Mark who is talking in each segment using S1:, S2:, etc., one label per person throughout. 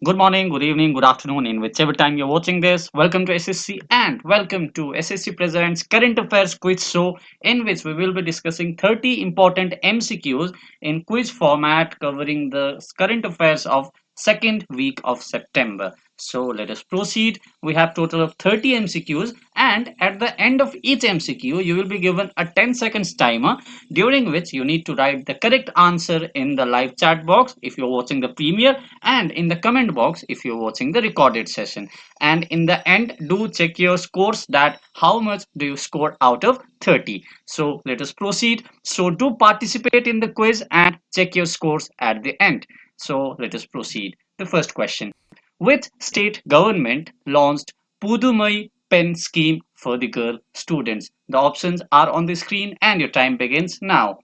S1: Good morning, good evening, good afternoon, in whichever time you're watching this. Welcome to SSC and welcome to SSC Presents Current Affairs Quiz Show, in which we will be discussing 30 important MCQs in quiz format covering the current affairs of second week of September. So let us proceed. We have total of 30 MCQs, and at the end of each MCQ you will be given a 10 seconds timer, during which you need to write the correct answer in the live chat box if you're watching the premiere, and in the comment box if you're watching the recorded session. And in the end, do check your scores, that how much do you score out of 30. So let us proceed. So do participate in the quiz and check your scores at the end. So let us proceed. The first question: which state government launched Pudumai Pen scheme for the girl students? The options are on the screen and your time begins now.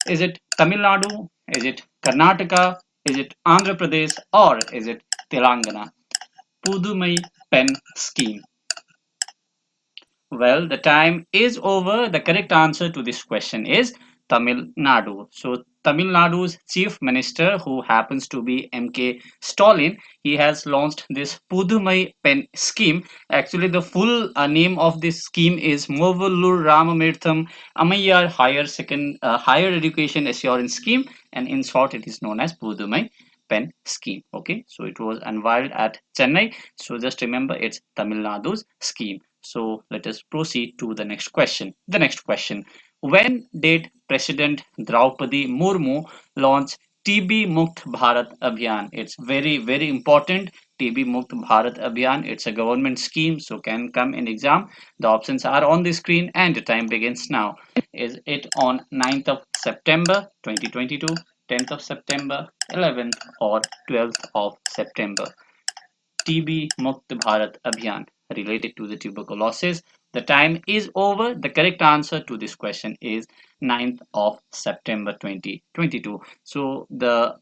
S1: Is it Tamil Nadu? Is it Karnataka? Is it Andhra Pradesh? Or is it Telangana? Pudumai Pen scheme. Well, the time is over. The correct answer to this question is Tamil Nadu. So, Tamil Nadu's chief minister, who happens to be MK Stalin, he has launched this Pudumai Pen scheme. Actually, the full name of this scheme is Movallur Ramamirtham Ammayar Higher Education Assurance Scheme, and in short, it is known as Pudumai Pen scheme. Okay, so it was unveiled at Chennai. So just remember, it's Tamil Nadu's scheme. So let us proceed to the next question. The next question: when did President Draupadi Murmu launch TB Mukt Bharat Abhiyan? It's very important. TB Mukt Bharat Abhiyan. It's a government scheme, so can come in exam. The options are on the screen and the time begins now. Is it on 9th of September 2022, 10th of September, 11th, or 12th of September? TB Mukt Bharat Abhiyan, related to the tuberculosis. The time is over. The correct answer to this question is 9th of September 2022. So the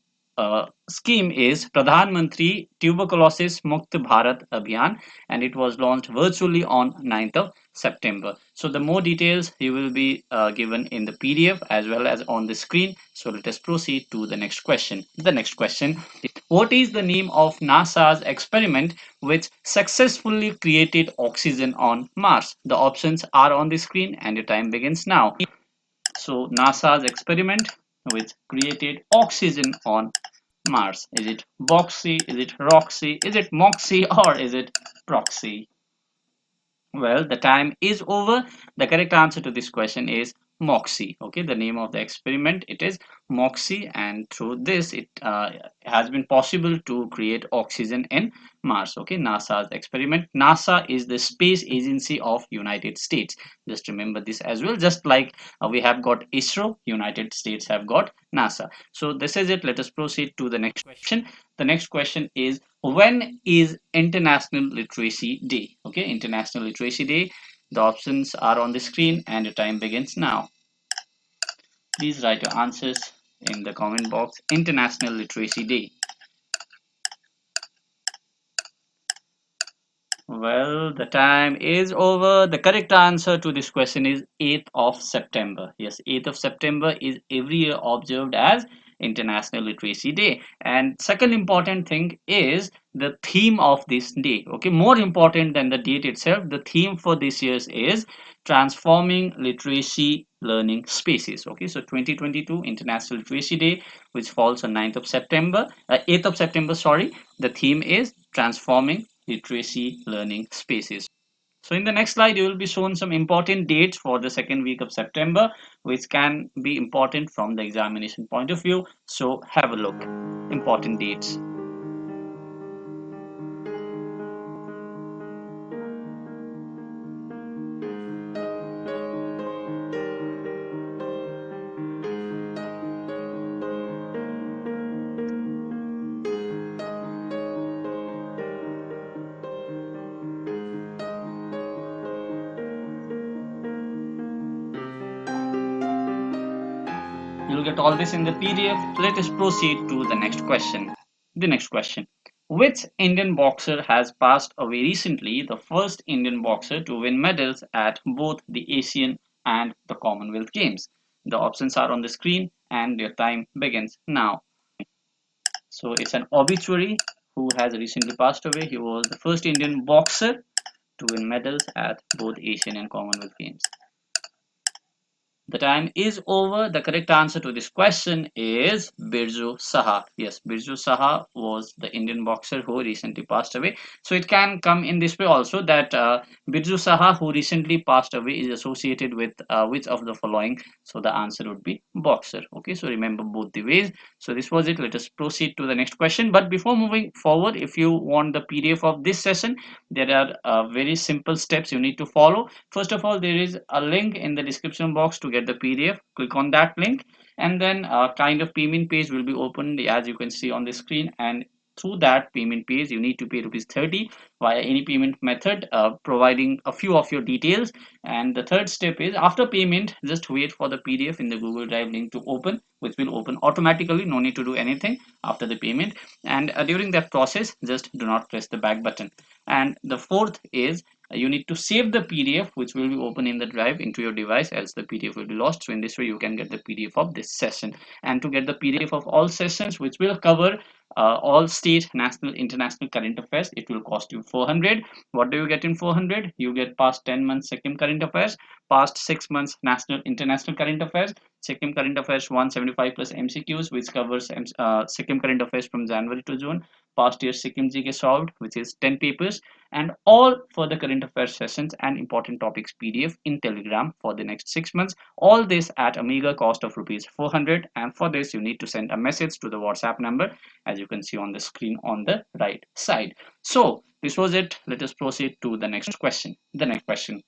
S1: scheme is Pradhan Mantri Tuberculosis Mukt Bharat Abhiyan, and it was launched virtually on 9th of September. So the more details you will be given in the PDF as well as on the screen. So let us proceed to the next question. The next question: what is the name of NASA's experiment which successfully created oxygen on Mars? The options are on the screen and your time begins now. So, NASA's experiment which created oxygen on Mars. Is it Boxy? Is it Roxy? Is it Moxie? Or is it Proxy? Well, the time is over. The correct answer to this question is Moxie. Okay, the name of the experiment, it is Moxie, and through this it has been possible to create oxygen in Mars. Okay, NASA's experiment. NASA is the space agency of United States. Just remember this as well. Just like we have got ISRO, United States have got NASA. So this is it. Let us proceed to the next question. The next question is: when is International Literacy Day? Okay, International Literacy Day. The options are on the screen and your time begins now. Please write your answers in the comment box. International Literacy Day. Well, the time is over. The correct answer to this question is 8th of September. Yes, 8th of September is every year observed as International Literacy Day. And second important thing is the theme of this day. Okay, more important than the date itself, the theme for this year's is transforming literacy learning spaces. Okay, so 2022 International Literacy Day, which falls on 9th of September, 8th of September, sorry. The theme is transforming literacy learning spaces. So in the next slide, you will be shown some important dates for the second week of September, which can be important from the examination point of view. So have a look. Important dates. You'll get all this in the PDF. Let us proceed to the next question. The next question: which Indian boxer has passed away recently, the first Indian boxer to win medals at both the Asian and the Commonwealth Games? The options are on the screen and your time begins now. So it's an obituary who has recently passed away. He was the first Indian boxer to win medals at both Asian and Commonwealth Games. The time is over. The correct answer to this question is Birju Saha. Yes, Birju Saha was the Indian boxer who recently passed away. So it can come in this way also, that Birju Saha, who recently passed away, is associated with which of the following? So the answer would be boxer. Okay, so remember both the ways. So this was it. Let us proceed to the next question. But before moving forward, if you want the PDF of this session, there are very simple steps you need to follow. First of all, there is a link in the description box to get the PDF. Click on that link, and then a kind of payment page will be opened, as you can see on the screen. And through that payment page, you need to pay ₹30 via any payment method, providing a few of your details. And the third step is, after payment, just wait for the PDF in the Google Drive link to open, which will open automatically. No need to do anything after the payment. And during that process, just do not press the back button. And the fourth is, you need to save the PDF, which will be open in the drive, into your device, else the PDF will be lost. So in this way, you can get the PDF of this session. And to get the PDF of all sessions, which will cover all state, national, international current affairs, it will cost you 400. What do you get in 400? You get past 10 months SECM current affairs, past 6 months national, international current affairs, SECM current affairs 175 plus MCQs, which covers SECM current affairs from January to June, past year SECM GK solved, which is 10 papers, and all further current affairs sessions and important topics PDF in Telegram for the next 6 months. All this at a meager cost of ₹400. And for this, you need to send a message to the WhatsApp number, as you can see on the screen on the right side. So this was it. Let us proceed to the next question. The next question: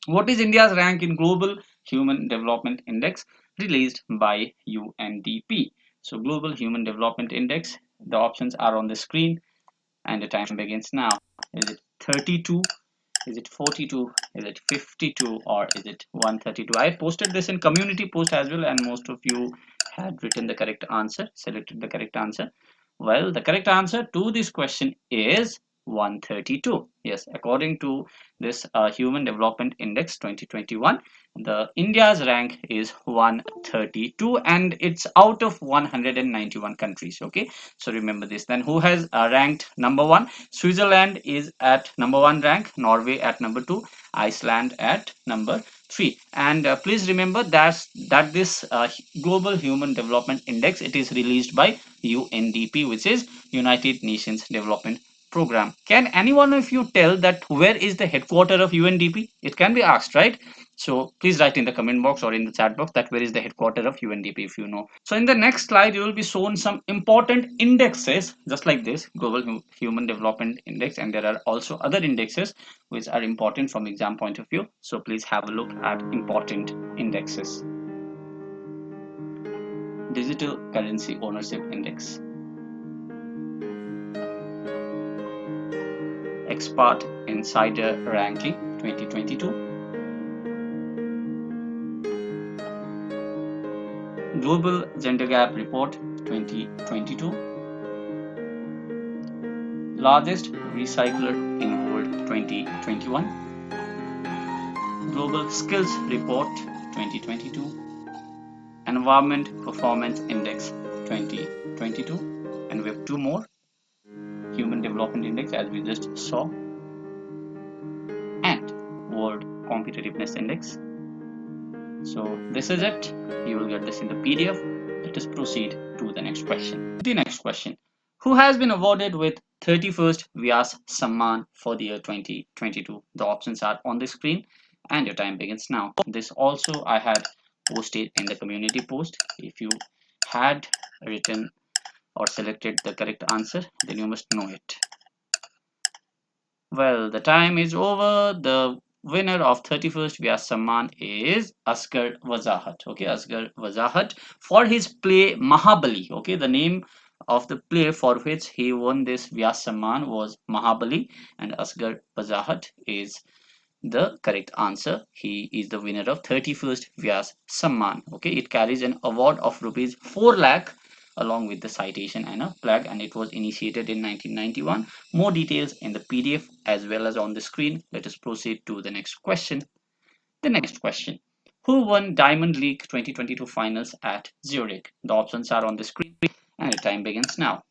S1: what is India's rank in Global Human Development Index released by UNDP? So Global Human Development Index, the options are on the screen, and the time begins now. Is it 32? Is it 42? Is it 52? Or is it 132? I posted this in community post as well, and most of you had written the correct answer, selected the correct answer. Well, the correct answer to this question is 132. Yes, according to this Human Development Index 2021, the India's rank is 132, and it's out of 191 countries. Okay, so remember this. Then who has ranked number one? Switzerland is at number one rank, Norway at number two, Iceland at number 3. And please remember that this Global Human Development Index, it is released by UNDP, which is United Nations Development Program. Can anyone of you tell that where is the headquarter of UNDP? It can be asked, right? So please write in the comment box or in the chat box that where is the headquarter of UNDP if you know. So in the next slide, you will be shown some important indexes, just like this Global Human Development Index, and there are also other indexes which are important from exam point of view. So please have a look at important indexes. Digital Currency Ownership Index, Expert Insider Ranking 2022, Global Gender Gap Report 2022, Largest Recycler in World 2021, Global Skills Report 2022, Environment Performance Index 2022, and we have two more: Human Development Index, as we just saw, and World Competitiveness Index. So this is it. You will get this in the PDF. Let us proceed to the next question. The next question: who has been awarded with 31st Vyas Samman for the year 2022? The options are on the screen, and your time begins now. This also I had posted in the community post. If you had written or selected the correct answer, then you must know it. Well, the time is over. The winner of 31st Vyas Samman is Asghar Wazahat. Okay, Asghar Wazahat, for his play Mahabali. Okay, the name of the play for which he won this Vyas Samman was Mahabali, and Asghar Wazahat is the correct answer. He is the winner of 31st Vyas Samman. Okay, it carries an award of ₹4 lakh along with the citation and a plaque, and it was initiated in 1991. More details in the PDF as well as on the screen. Let us proceed to the next question. The next question: who won Diamond League 2022 finals at Zurich? The options are on the screen, and the time begins now.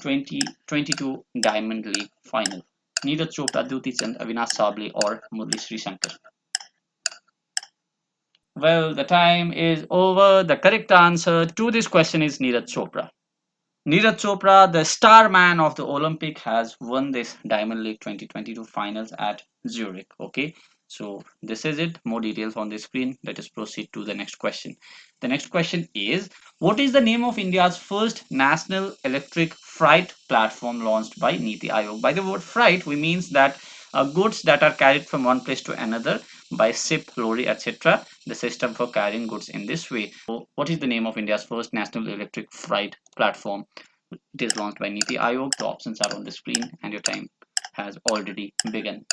S1: 2022 Diamond League final? Neeraj Chopra, Duti Chand, Avinash Sable, or Murli Sri Shankar? Well, the time is over. The correct answer to this question is Neeraj Chopra. Neeraj Chopra, the star man of the Olympic, has won this Diamond League 2022 finals at Zurich. Okay, so this is it. More details on the screen. Let us proceed to the next question. The next question is, what is the name of India's first national electric freight platform launched by Niti Aayog? By the word freight, we means that goods that are carried from one place to another by ship, lorry, etc. The system for carrying goods in this way. So, what is the name of India's first national electric freight platform? It is launched by Niti Aayog. The options are on the screen and your time has already begun.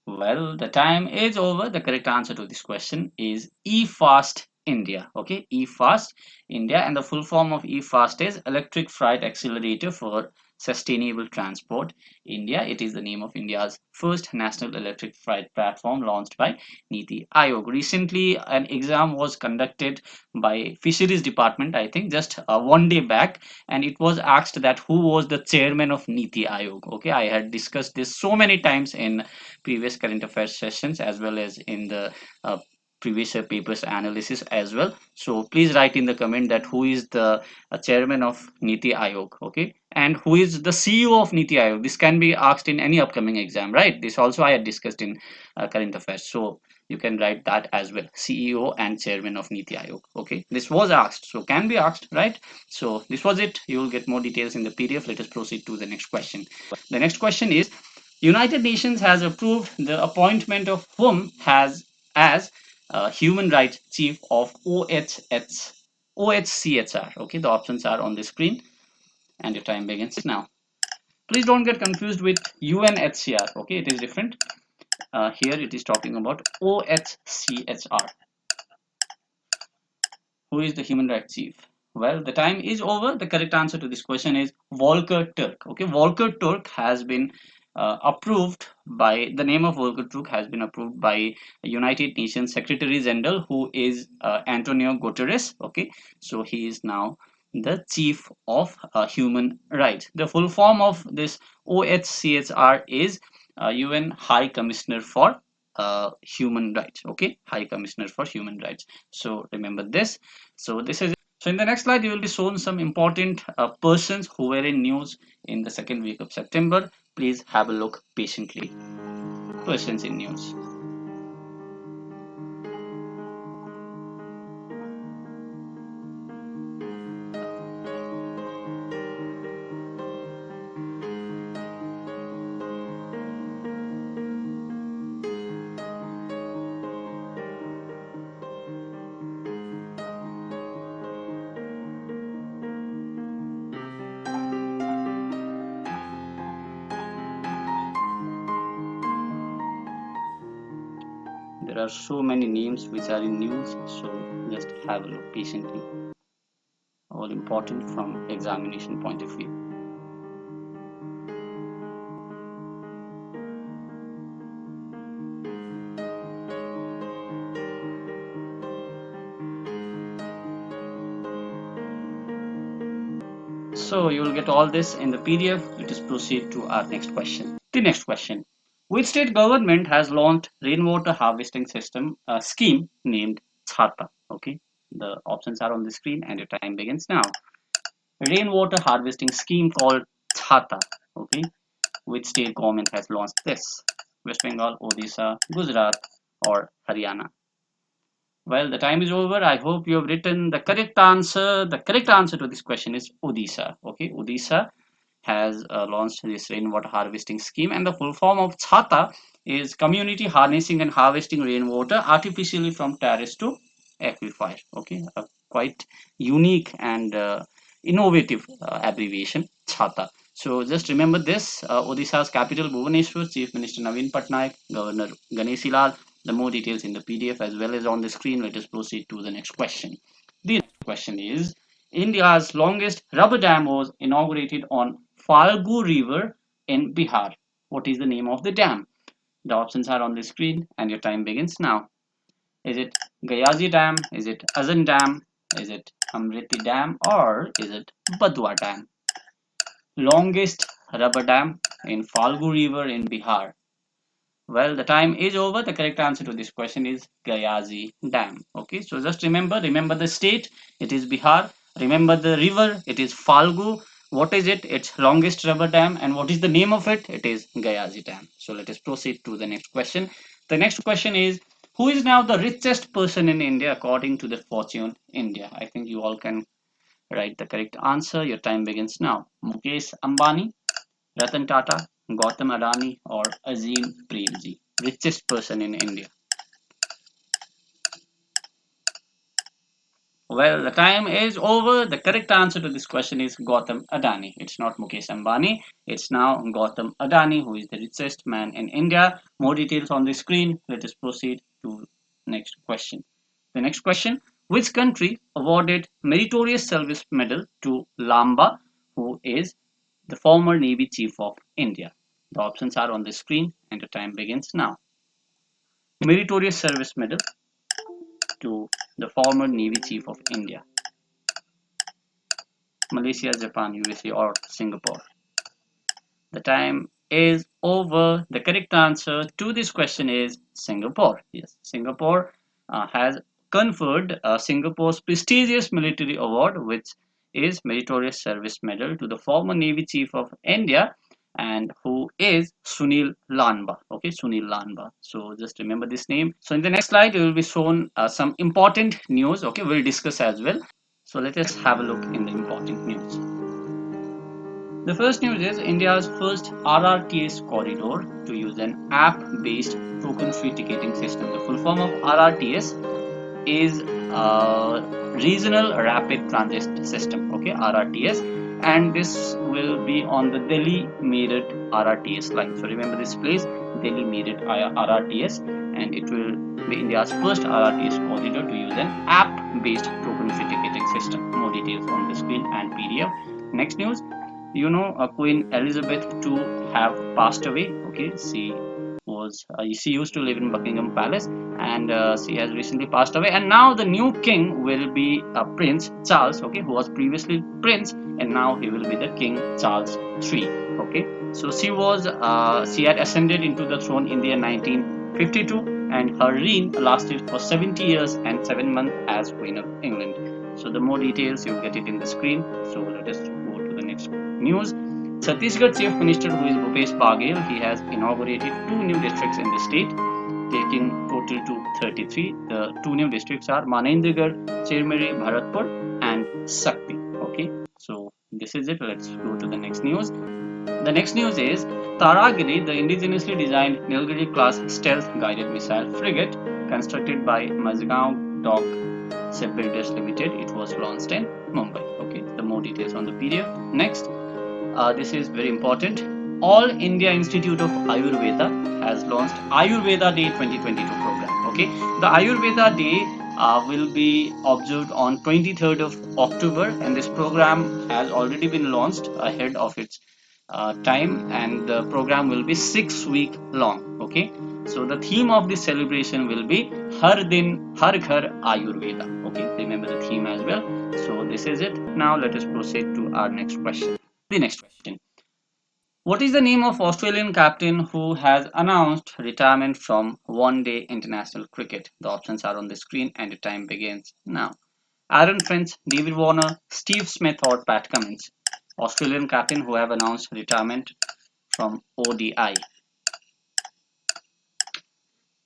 S1: Well, the time is over. The correct answer to this question is eFast India. Okay, eFast India, and the full form of eFast is Electric Freight Accelerator for Sustainable Transport India. It is the name of India's first national electric freight platform launched by Niti Aayog. Recently, an exam was conducted by Fisheries Department, I think, just one day back, and it was asked that who was the chairman of Niti Aayog. Okay, I had discussed this so many times in previous current affairs sessions as well as in the previous papers analysis as well. So please write in the comment that who is the chairman of Niti Aayog, okay, and who is the CEO of Niti Aayog. This can be asked in any upcoming exam, right? This also I had discussed in current affairs, so you can write that as well, CEO and chairman of Niti Aayog. Okay, this was asked, so can be asked, right? So this was it. You will get more details in the PDF. Let us proceed to the next question. The next question is, United Nations has approved the appointment of whom has as human rights chief of OHCHR. Okay, the options are on the screen and your time begins now. Please don't get confused with UNHCR. Okay, it is different. Here it is talking about OHCHR. Who is the human rights chief? Well, the time is over. The correct answer to this question is Volker Turk. Okay, Volker Turk has been approved by the name of Volker Turk has been approved by United Nations Secretary General, who is Antonio Guterres. Okay, so he is now the chief of human rights. The full form of this OHCHR is UN High Commissioner for human rights. Okay, High Commissioner for human rights. So remember this. So this is it. So in the next slide you will be shown some important persons who were in news in the second week of September. Please have a look patiently. Persons in news. There are so many names which are in news, so just have a look patiently. All important from examination point of view. So you will get all this in the PDF. Let us proceed to our next question. The next question. Which state government has launched rainwater harvesting system scheme named Chhata? Okay, the options are on the screen and your time begins now. Rainwater harvesting scheme called Chhata. Okay, which state government has launched this? West Bengal, Odisha, Gujarat, or Haryana? Well, the time is over. I hope you have written the correct answer. The correct answer to this question is Odisha. Okay, Odisha has launched this rainwater harvesting scheme, and the full form of Chhata is Community Harnessing and Harvesting Rainwater Artificially from Terrace to Aquifer. Okay, a quite unique and innovative abbreviation, Chhata. So just remember this, Odisha's capital Bhubaneswar, Chief Minister Naveen Patnaik, Governor Ganeshi Lal. The more details in the PDF as well as on the screen. Let us proceed to the next question. The next question is, India's longest rubber dam was inaugurated on Falgu River in Bihar. What is the name of the dam? The options are on the screen and your time begins now. Is it Gayazi Dam? Is it Azan Dam? Is it Amriti Dam or is it Badua Dam? Longest rubber dam in Falgu River in Bihar. Well, the time is over. The correct answer to this question is Gayazi Dam. Okay, so just remember the state. It is Bihar. Remember the river. It is Falgu. What is it? It's longest rubber dam. And what is the name of it? It is Gayazi Dam. So let us proceed to the next question. The next question is, who is now the richest person in India according to the Fortune India? I think you all can write the correct answer. Your time begins now. Mukesh Ambani, Ratan Tata, Gautam Adani, or Azim Premji, richest person in India. Well, the time is over. The correct answer to this question is Gautam Adani. It's not Mukesh Ambani. It's now Gautam Adani, who is the richest man in India. More details on the screen. Let us proceed to next question. The next question: which country awarded Meritorious Service Medal to Lamba, who is the former Navy Chief of India? The options are on the screen, and the time begins now. Meritorious Service Medal to the former Navy Chief of India. Malaysia, Japan, USA, or Singapore. The time is over. The correct answer to this question is Singapore. Yes, Singapore has conferred Singapore's prestigious military award, which is Meritorious Service Medal, to the former Navy Chief of India, and who is Sunil Lanba. Okay, Sunil Lanba. So just remember this name. So in the next slide, you will be shown some important news. Okay, we'll discuss as well. So let us have a look in the important news. The first news is India's first RRTS corridor to use an app-based token-free ticketing system. The full form of RRTS is Regional Rapid Transit System. Okay, RRTS, and this will be on the Delhi Meerut RRTS line. So remember this place, Delhi Meerut RRTS, and it will be India's first RRTS corridor to use an app-based token-free ticketing system. More details on the screen and PDF. Next news. You know, Queen Elizabeth II have passed away. Okay, she used to live in Buckingham Palace, and she has recently passed away. And now the new king will be Prince Charles. Okay, who was previously Prince, and now he will be the King Charles III. Okay, so she had ascended into the throne in the year 1952, and her reign lasted for 70 years and 7 months as Queen of England. So the more details you'll get it in the screen. So let us go to the next news. Chhattisgarh Chief Minister, who is Bhupesh Baghel, he has inaugurated 2 new districts in the state, taking total to 33. The 2 new districts are Manendragarh, Chirmeri, Bharatpur, and Sakti. Okay, so this is it. Let's go to the next news. The next news is Taragiri, the indigenously designed Nilgiri class stealth guided missile frigate constructed by Mazgaon Dock Shipbuilders Limited. It was launched in Mumbai. Okay, the more details on the PDF. Next, this is very important. All India Institute of Ayurveda has launched Ayurveda Day 2022 program. Okay, the Ayurveda Day will be observed on 23rd of October, and this program has already been launched ahead of its time, and the program will be 6 week long. Okay, so the theme of this celebration will be Har Din Har Ghar Ayurveda. Okay, remember the theme as well. So this is it. Now let us proceed to our next question. The next question. What is the name of Australian captain who has announced retirement from one-day international cricket? The options are on the screen and the time begins now. Aaron Finch, David Warner, Steve Smith, or Pat Cummins? Australian captain who have announced retirement from ODI.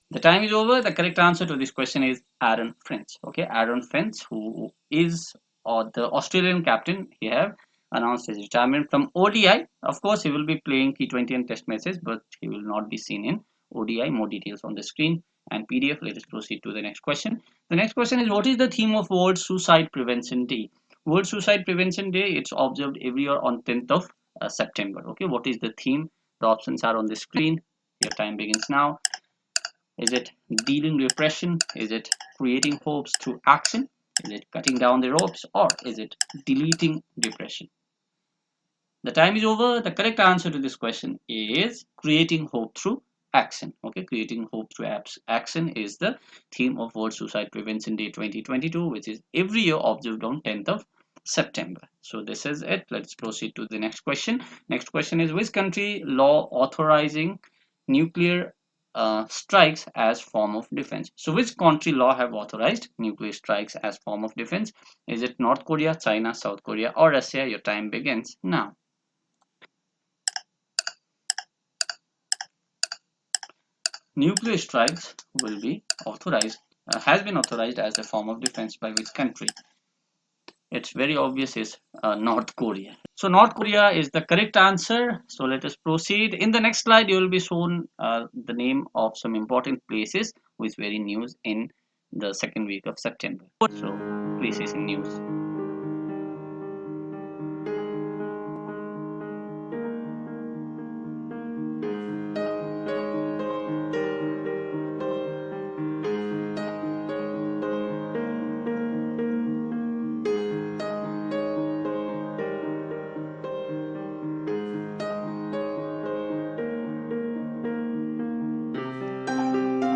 S1: The time is over. The correct answer to this question is Aaron Finch. Okay, Aaron Finch, who is the Australian captain, he have announced his retirement from ODI. Of course, he will be playing T20 and Test matches, but he will not be seen in ODI. More details on the screen and PDF. Let us proceed to the next question. The next question is, what is the theme of World Suicide Prevention Day? World Suicide Prevention Day, it's observed every year on 10th of September. Okay, what is the theme? The options are on the screen. Your time begins now. Is it dealing repression? Is it creating hopes through action? Is it cutting down the ropes? Or is it deleting depression? The time is over. The correct answer to this question is creating hope through action. Okay, creating hope through action is the theme of World Suicide Prevention Day 2022, which is every year observed on 10th of September. So this is it. Let's proceed to the next question. Next question is, which country law authorizing nuclear strikes as form of defense? So which country law have authorized nuclear strikes as form of defense? Is it North Korea, China, South Korea, or Russia? Your time begins now. Nuclear strikes will be authorized, has been authorized as a form of defense by which country? It's very obvious, is North Korea. So North Korea is the correct answer. So let us proceed. In the next slide, you will be shown the name of some important places which were in news in the second week of September. So places in news.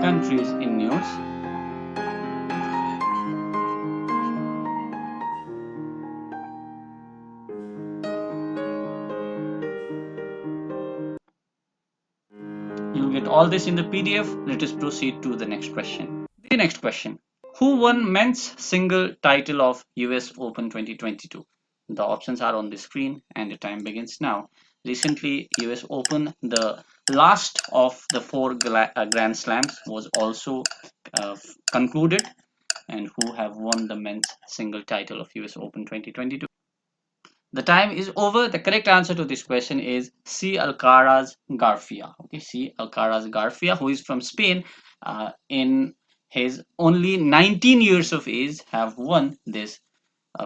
S1: Countries in news. You'll get all this in the PDF. Let us proceed to the next question. The next question. Who won men's single title of US Open 2022? The options are on the screen and the time begins now. Recently, US Open, the last of the four Grand Slams, was also concluded. And who have won the men's single title of US Open 2022? The time is over. The correct answer to this question is C. Alcaraz Garcia. Okay, C. Alcaraz Garcia, who is from Spain, in his only 19 years of age, have won this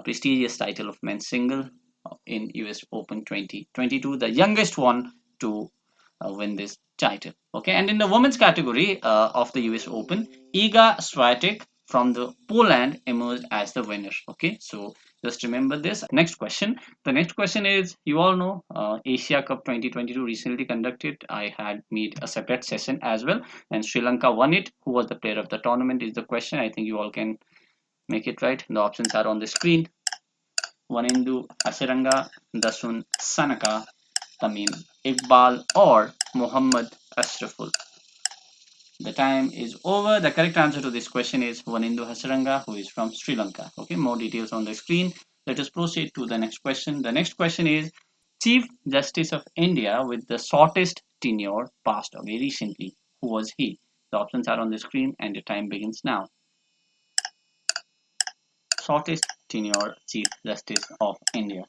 S1: prestigious title of men's single in US Open 2022, the youngest one to win this title. Okay, and in the women's category of the US Open, Iga Swiatek from the Poland emerged as the winner. Okay, so just remember this. Next question. The next question is, you all know Asia Cup 2022 recently conducted. I had made a separate session as well, and Sri Lanka won it. Who was the player of the tournament is the question. I think you all can make it right. The options are on the screen. Wanindu Hasaranga, Dasun Sanaka, Tamim Iqbal, or Muhammad Ashraful. The time is over. The correct answer to this question is Wanindu Hasaranga, who is from Sri Lanka. Okay, more details on the screen. Let us proceed to the next question. The next question is, Chief Justice of India with the shortest tenure passed away recently. Who was he? The options are on the screen and the time begins now. Shortest tenure Chief Justice of India.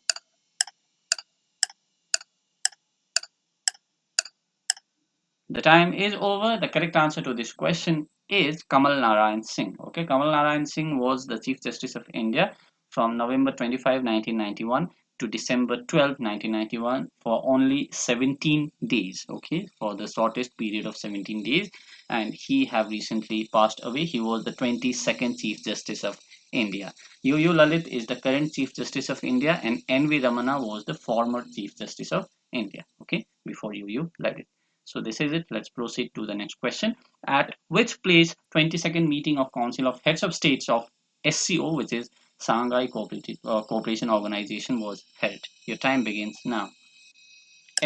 S1: The time is over. The correct answer to this question is Kamal Narayan Singh. Okay, Kamal Narayan Singh was the Chief Justice of India from November 25, 1991 to December 12, 1991 for only 17 days. Okay, for the shortest period of 17 days. And he have recently passed away. He was the 22nd Chief Justice of India. U.U. Lalit is the current Chief Justice of India, and N.V. Ramana was the former Chief Justice of India. Okay, before U.U. Lalit. So this is it. Let's proceed to the next question. At which place 22nd meeting of Council of Heads of States of SCO, which is Shanghai Cooperation Organization, was held? Your time begins now.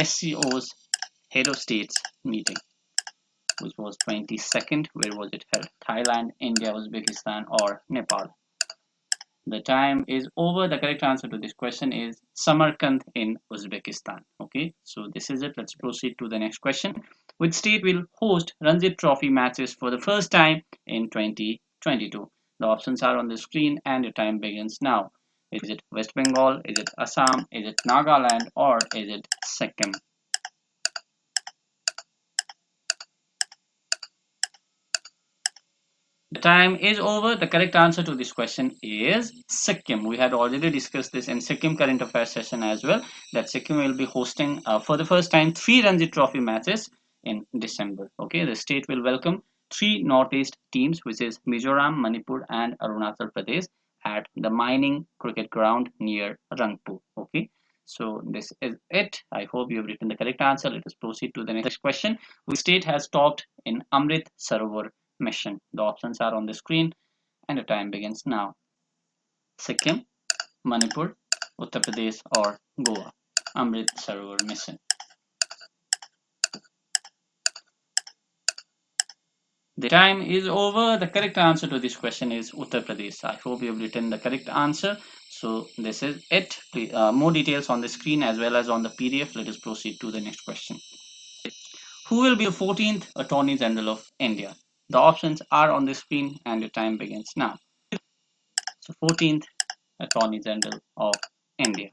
S1: SCO's Head of States meeting, which was 22nd. Where was it held? Thailand, India, Uzbekistan, or Nepal? The time is over. The correct answer to this question is Samarkand in Uzbekistan. Okay, so this is it. Let's proceed to the next question. Which state will host Ranji Trophy matches for the first time in 2022? The options are on the screen and the time begins now. Is it West Bengal? Is it Assam? Is it Nagaland? Or is it Sikkim? The time is over. The correct answer to this question is Sikkim. We had already discussed this in Sikkim current affairs session as well, that Sikkim will be hosting for the first time 3 Ranji Trophy matches in December. Okay, the state will welcome 3 Northeast teams, which is Mizoram, Manipur, and Arunachal Pradesh, at the mining cricket ground near Rangpur. Okay, So this is it. I hope you have written the correct answer. Let us proceed to the next question. Which state has topped in Amrit Sarovar mission? The options are on the screen and the time begins now. Sikkim, Manipur, Uttar Pradesh or Goa. Amrit Sarovar mission. The time is over. The correct answer to this question is Uttar Pradesh. I hope you have written the correct answer. So this is it. Please, more details on the screen as well as on the PDF. Let us proceed to the next question. Who will be the 14th Attorney General of India? The options are on the screen and the time begins now. So 14th Attorney General of India.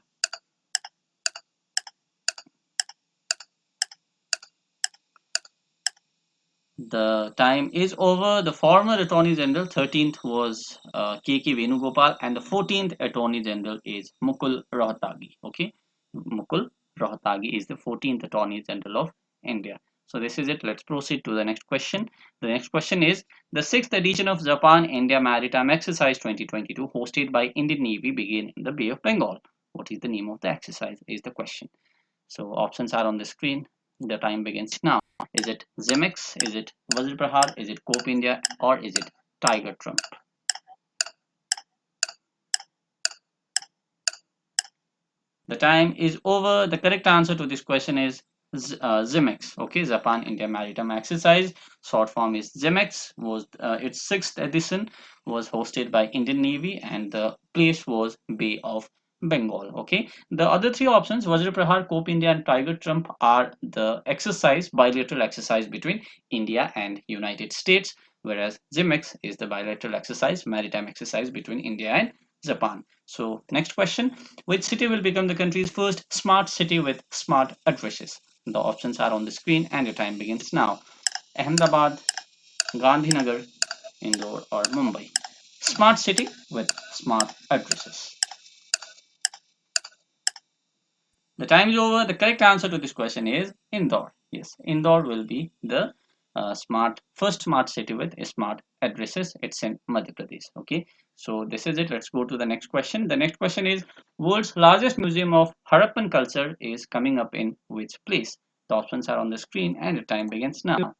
S1: The time is over. The former Attorney General, 13th was K.K. Venugopal, and the 14th Attorney General is Mukul Rohtagi. Okay, Mukul Rohtagi is the 14th Attorney General of India. So this is it. Let's proceed to the next question. The next question is the sixth edition of Japan India Maritime Exercise 2022 hosted by Indian Navy began in the Bay of Bengal. What is the name of the exercise is the question. So options are on the screen. The time begins now. Is it Zimex? Is it Vajraprahar? Is it Cope India? Or is it Tiger Trump? The time is over. The correct answer to this question is Zimex. Okay, Japan India Maritime Exercise, short form is Zimex, was its sixth edition was hosted by Indian Navy, and the place was Bay of Bengal. Okay, the other three options, Vajraprahar, Cope India, and Tiger Trump, are the exercise, bilateral exercise between India and United States, whereas Zimex is the bilateral exercise, maritime exercise between India and Japan. So next question, which city will become the country's first smart city with smart addresses? The options are on the screen and your time begins now. Ahmedabad, Gandhinagar, Indore or Mumbai. Smart city with smart addresses. The time is over. The correct answer to this question is Indore. Yes, Indore will be the first smart city with smart addresses. It's in Madhya Pradesh. Okay, so this is it. Let's go to the next question. The next question is world's largest museum of Harappan culture is coming up in which place? The options are on the screen and the time begins now.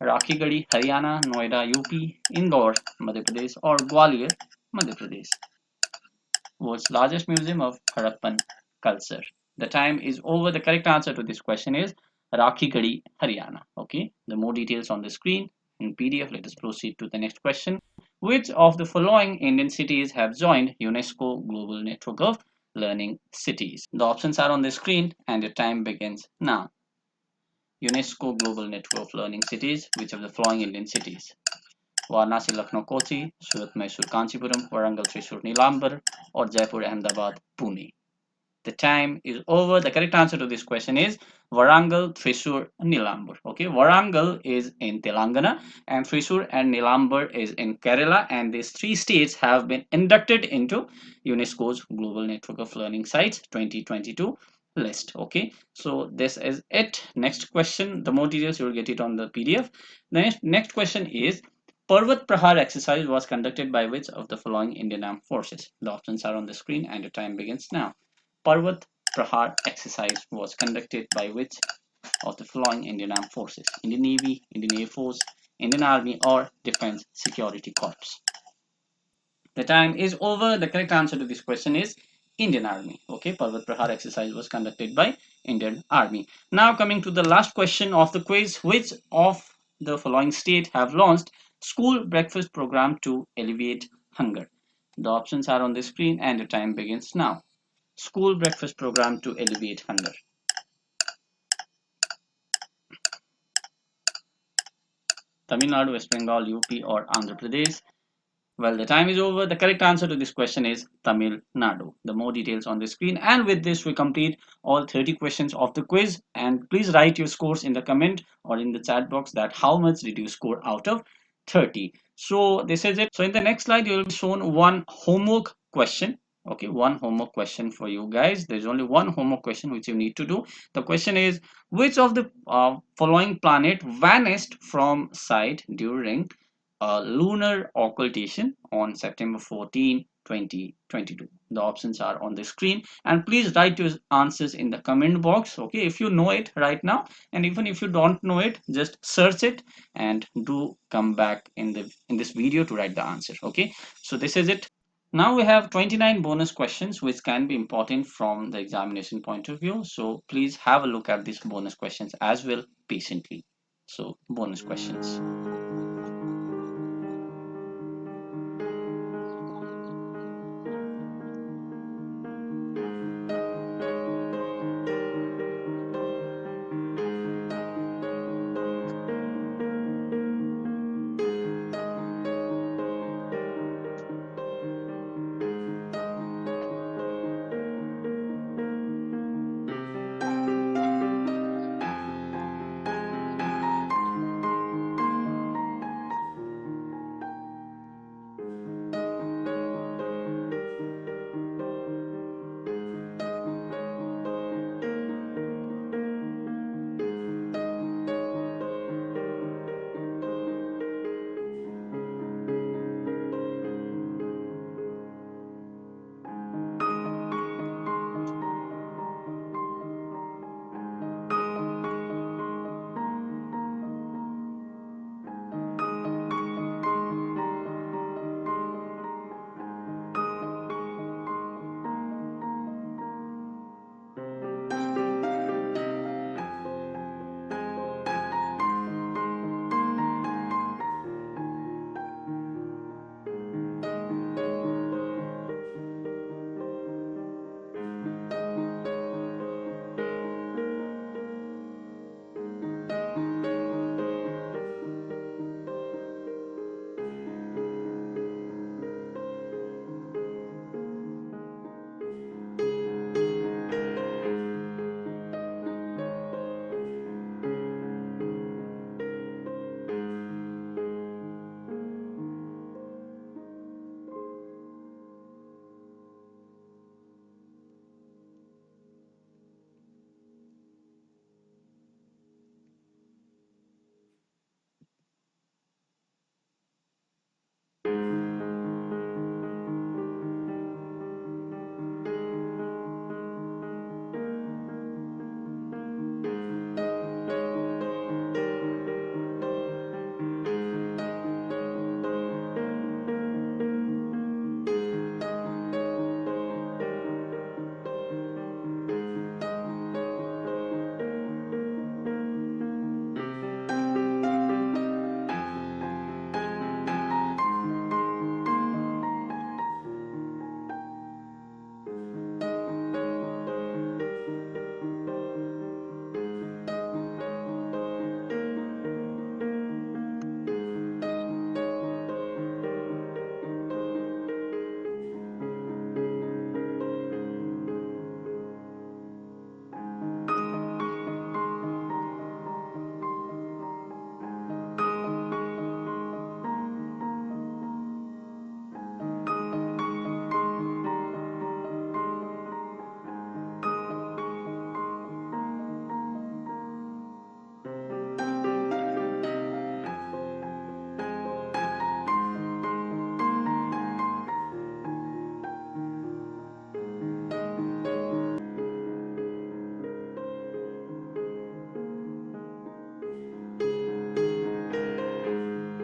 S1: Rakhigadi, Haryana, Noida, UP, Indore, Madhya Pradesh or Gwalior, Madhya Pradesh. World's largest museum of Harappan culture. The time is over. The correct answer to this question is Rakhigadi, Haryana. Okay, the more details on the screen in PDF. Let us proceed to the next question. Which of the following Indian cities have joined UNESCO Global Network of Learning Cities? The options are on the screen and the time begins now. UNESCO Global Network of Learning Cities. Which of the following Indian cities? Varanasi, Lucknow, Kochi, Surat, Mysore, Kanchipuram, Warangal, Thrissur, Nilambar, or Jaipur, Ahmedabad, Pune. The time is over. The correct answer to this question is Warangal, Thrissur, Nilambar. Okay, Warangal is in Telangana and Thrissur and Nilambar is in Kerala, and these three states have been inducted into UNESCO's Global Network of Learning Sites 2022 list. Okay, so this is it. Next question, the more details you will get it on the PDF. The next question is Parvat Prahar exercise was conducted by which of the following Indian Armed Forces? The options are on the screen and the time begins now. Parvat Prahar exercise was conducted by which of the following Indian Armed Forces? Indian Navy, Indian Air Force, Indian Army or Defense Security Corps? The time is over. The correct answer to this question is Indian Army. Okay, Parvat Prahar exercise was conducted by Indian Army. Now coming to the last question of the quiz, which of the following state have launched school breakfast program to alleviate hunger? The options are on the screen and the time begins now. School breakfast program to alleviate hunger. Tamil Nadu, West Bengal, UP or Andhra Pradesh? Well, the time is over. The correct answer to this question is Tamil Nadu. The more details on the screen. And with this, we complete all 30 questions of the quiz. And please write your scores in the comment or in the chat box that how much did you score out of 30. So this is it. So in the next slide, you will be shown one homework question. Okay, one homework question for you guys. There's only one homework question which you need to do. The question is, which of the following planet vanished from sight during lunar occultation on September 14, 2022. The options are on the screen, and please write your answers in the comment box. Okay, if you know it right now, and even if you don't know it, just search it and do come back in this video to write the answer. Okay, so this is it. Now we have 29 bonus questions which can be important from the examination point of view. So please have a look at these bonus questions as well patiently. So bonus questions.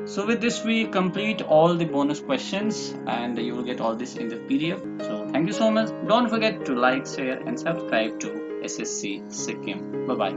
S1: So with this, we complete all the bonus questions and you will get all this in the PDF. So thank you so much. Don't forget to like, share and subscribe to SSC Sikkim. Bye bye.